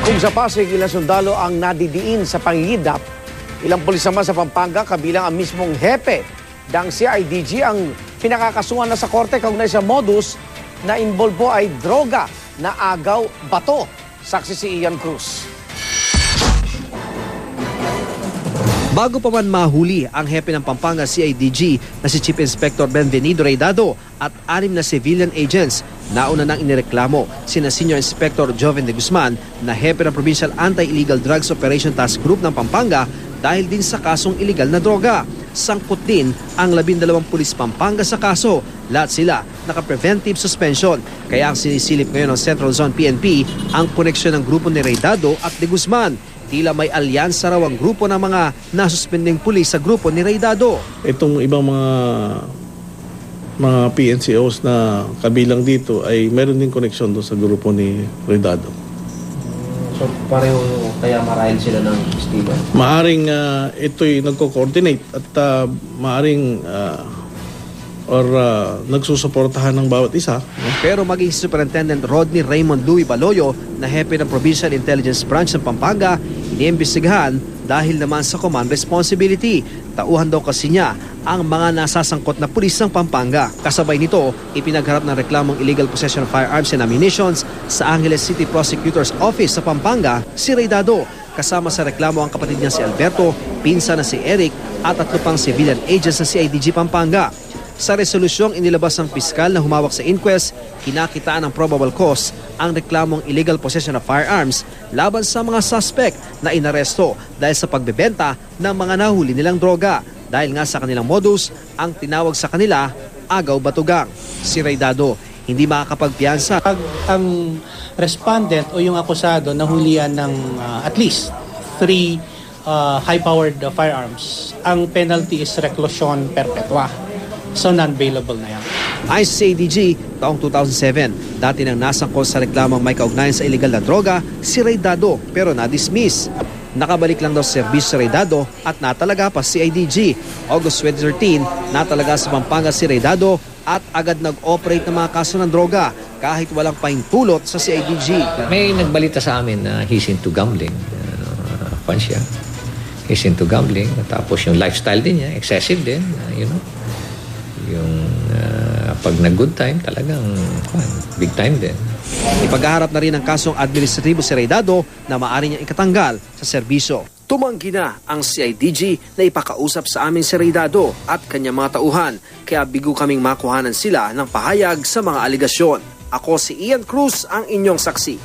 Kung sa Pasig, ilang sundalo ang nadidiin sa pangingidnap, ilang pulis naman sa Pampanga kabilang ang mismong hepe ng CIDG ang pinakakasuhan na sa korte kaugnay sa modus na involve po ay droga na agaw bato. Saksi si Ian Cruz. Bago pa man mahuli ang hepe ng Pampanga CIDG na si Chief Inspector Benvenido Reydado at 6 na civilian agents, nauna nang inireklamo sina Senior Inspector Joven de Guzman na hepe ng Provincial Anti-Illegal Drugs Operation Task Group ng Pampanga dahil din sa kasong illegal na droga. Sangkot din ang 12 pulis Pampanga sa kaso. Lahat sila naka-preventive suspension. Kaya ang sinisilip ngayon ng Central Zone PNP ang koneksyon ng grupo ni Reydado at de Guzman. Tila may alyansa raw ang grupo ng mga nasuspending pulis sa grupo ni Reydado. Itong ibang mga PNCOs na kabilang dito ay meron din koneksyon doon sa grupo ni Reydado. So pareho kaya marahil sila ng Steven? Maaring ito'y nagko-coordinate at maaring nagsusuportahan ng bawat isa. Pero maging Superintendent Rodney Raymond Louis Baloyo na hepe ng Provincial Intelligence Branch ng Pampanga, iniimbestigahan dahil naman sa command responsibility. Tauhan daw kasi niya ang mga nasasangkot na pulis ng Pampanga. Kasabay nito, ipinagharap ng reklamong illegal possession of firearms and ammunitions sa Angeles City Prosecutor's Office sa Pampanga si Reydado. Kasama sa reklamo ang kapatid niya si Alberto, pinsan na si Eric at 3 pang civilian agents sa CIDG Pampanga. Sa resolusyong inilabas ng piskal na humawak sa inquest, kinakitaan ng probable cause ang reklamong illegal possession of firearms laban sa mga suspect na inaresto dahil sa pagbebenta ng mga nahuli nilang droga. Dahil nga sa kanilang modus, ang tinawag sa kanila, agaw batugang. Si Reydado, hindi makakapagpiyansa. Pag ang respondent o yung akusado nahulihan ng at least 3 high-powered firearms, ang penalty is reclusion perpetua. So non-bailable na yan. Ayon sa CIDG, taong 2007, dati nang nasangkot sa reklamang may kaugnayan sa illegal na droga si Reydado pero na-dismiss. Nakabalik lang daw sa serbisyo si Reydado at natalaga pa si CIDG. August 2013, natalaga sa Pampanga si Reydado at agad nag-operate ng mga kaso ng droga kahit walang pahintulot sa CIDG. May nagbalita sa amin na he's into gambling. Siya. He's into gambling. Tapos yung lifestyle din niya, excessive din, yung pag nag-good time, talagang big time din. Ipaghaharap na rin ang kasong administratibo si Reydado na maaari niyang ikatanggal sa serbisyo. Tumanggi na ang CIDG na ipakausap sa amin si Reydado at kanyang mga tauhan, kaya bigo kaming makuhanan sila ng pahayag sa mga aligasyon. Ako si Ian Cruz, ang inyong saksi.